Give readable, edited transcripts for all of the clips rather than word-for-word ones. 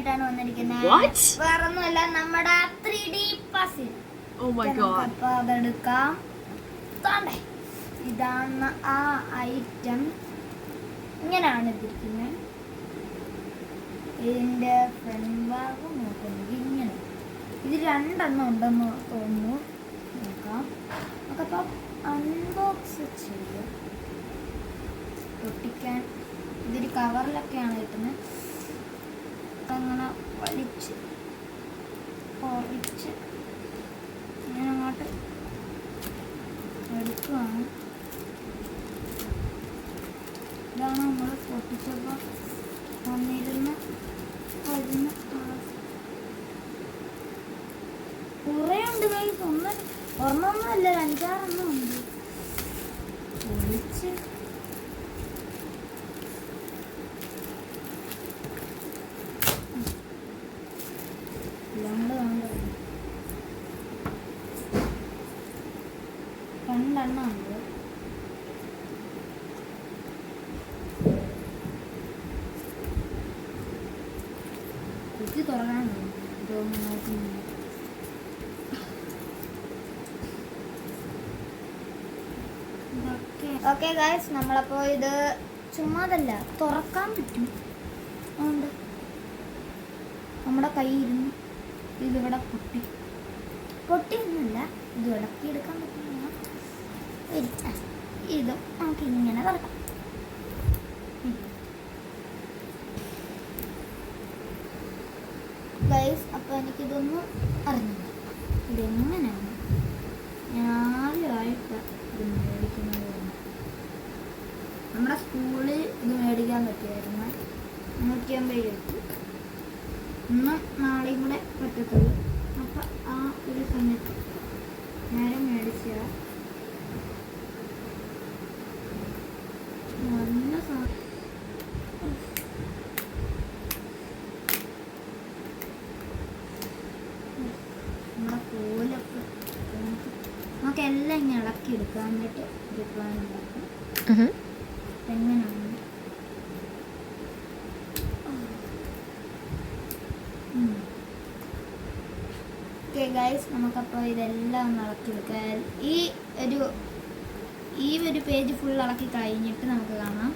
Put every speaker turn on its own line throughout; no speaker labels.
ആയിട്ടാണ് വന്നിരിക്കുന്നത്. വേറൊന്നുമല്ല, നമ്മുടെ 3D പസിൽ. അപ്പൊ അതെടുക്കാം. ഇതാണ് ആ ഐറ്റം. ഇങ്ങനെയാണ് ഇതിരിക്കുന്നത്. ഇതിന്റെ ഫ്രണ്ട് ഭാഗം നോക്കുന്നത് ഇങ്ങനെ. ഇത് 2 ഉണ്ടെന്ന് തോന്നുന്നു. നോക്കാം. നമുക്കപ്പോൾ അൺബോക്സ് ചെയ്യാം. പൊട്ടിക്കാൻ ഇതൊരു കവറിലൊക്കെയാണ് കിട്ടുന്നത്. അങ്ങനെ വലിച്ച് കുറച്ച് ഇങ്ങനെ അങ്ങോട്ട് എടുക്കുകയാണ്. ഇതാണ് നമ്മൾ പൊട്ടിച്ചപ്പോൾ വന്നിരുന്ന കുറേ ഉണ്ട്. ഒരെണ്ണമൊന്നുമല്ല, 5-6 ഉണ്ട്. പൊളിച്ച് ഉണ്ട്. ഇത് തുറക്കാനുണ്ട്. ഓക്കെ ഗൈസ്, നമ്മളപ്പോൾ ഇത് ചുമ്മാതല്ല, തുറക്കാൻ പറ്റും. അതുകൊണ്ട് നമ്മുടെ കയ്യിരുന്ന് ഇതിവിടെ പൊട്ടിയൊന്നുമില്ല. ഇത് ഇടക്കിയെടുക്കാൻ പറ്റുന്ന ഇതും നമുക്ക് ഇങ്ങനെ തുറക്കാം. ഗൈസ്, അപ്പോൾ എനിക്കിതൊന്നും അറിഞ്ഞില്ല ഇതെങ്ങനെയാണ്. ഞാൻ ആദ്യമായിട്ട് ഇത് മേടിക്കുന്നത്. നമ്മുടെ സ്കൂളിൽ ഇത് മേടിക്കാൻ പറ്റുമായിരുന്നു. 150 രൂപ. ഇന്നും നാളെയും കൂടെ പറ്റത്തുള്ളൂ. അപ്പം ആ ഒരു സമയത്ത് നേരം മേടിച്ച നല്ല നമ്മുടെ കോലൊക്കെ നമുക്ക് എല്ലാം ഇങ്ങനെ ഇളക്കി എടുക്കാൻ വേണ്ടിയിട്ട് ഒരു പ്ലാൻ ഉണ്ടാക്കും. എങ്ങനെയാണ് ഗൈസ്, നമുക്കപ്പോൾ ഇതെല്ലാം ഒന്ന് ഇളക്കിയെടുക്കാം. ഈ ഒരു പേജ് ഫുൾ ഇളക്കി കഴിഞ്ഞിട്ട് നമുക്ക് കാണാം.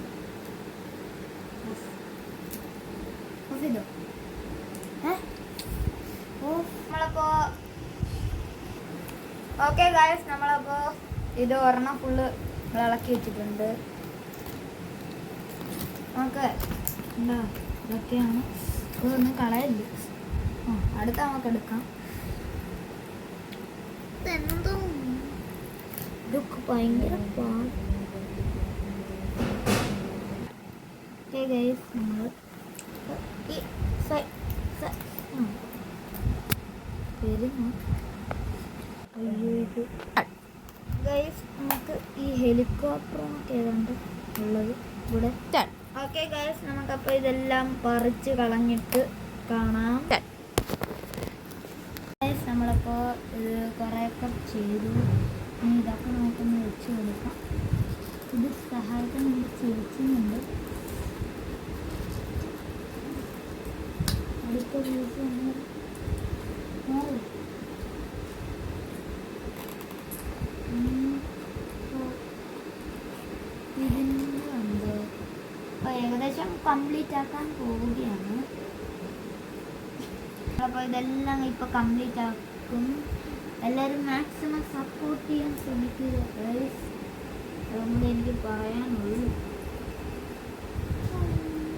ഓക്കെ ഗൈസ്, നമ്മളപ്പോൾ ഇത് ഒരെണ്ണം ഫുള്ള് ഇളക്കി വെച്ചിട്ടുണ്ട്. നമുക്ക് എന്താ ഇതൊക്കെയാണ്. ഇതൊന്നും കളയില്ല. അടുത്ത നമുക്ക് എടുക്കാം. എന്തോ ഇതൊക്കെ ഭയങ്കര പാട്. ഗൈസ്, നമ്മൾ ഗൈസ്, നമുക്ക് ഈ ഹെലികോപ്റ്ററൊക്കെ ഏതാണ്ട് ഉള്ളത് ഇവിടെ. ഓക്കെ ഗൈസ്, നമുക്കപ്പോൾ ഇതെല്ലാം പറിച്ച് കളഞ്ഞിട്ട് കാണാം. ഗൈസ്, നമ്മളപ്പോൾ ഇത് കുറേയൊക്കെ ചെയ്തു. ഇനി ഇതൊക്കെ നമുക്കൊന്ന് വെച്ച് കൊടുക്കാം. ഇത് സഹായിക്കാൻ വേണ്ടി ചേച്ചിയുണ്ട്. അടുത്ത ദിവസം ഇതിനുണ്ട്. അപ്പോൾ ഏകദേശം കംപ്ലീറ്റ് ആക്കാൻ പോവുകയാണ്. അപ്പോൾ ഇതെല്ലാം ഇപ്പോൾ കംപ്ലീറ്റ് ആക്കും. എല്ലാവരും മാക്സിമം സപ്പോർട്ട് ചെയ്യാൻ ശ്രമിക്കുക ഗൈസ്. അതുകൊണ്ട് എനിക്ക് പറയാനുള്ളൂ.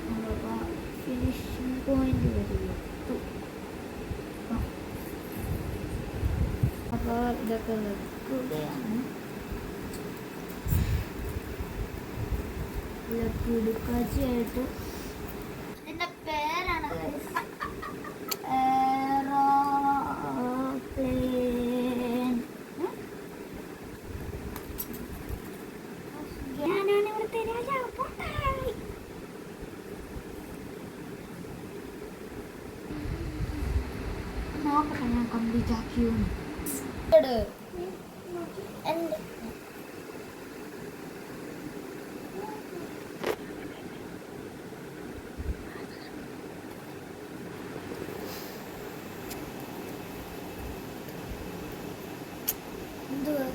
നമ്മളപ്പോൾ ഫിനിഷിംഗ് പോയിന്റ് വരിക. അപ്പോൾ ഇതൊക്കെ വെക്കുകയാണ്. ഇതൊക്കെ ഇടുക്കാച്ചിയായിട്ട് ഇതിൻ്റെ പേരാണ് എയറോപ്ലെയിൻ. ഞാനാണ് ഇവിടുത്തെ രാജാവ്. നോക്കട്ടെ ഞാൻ കംപ്ലീറ്റ് ആക്കിയോ. എൻ്റെ എന്തുവാ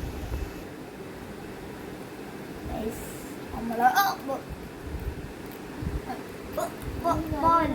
നമ്മള് ബോൾ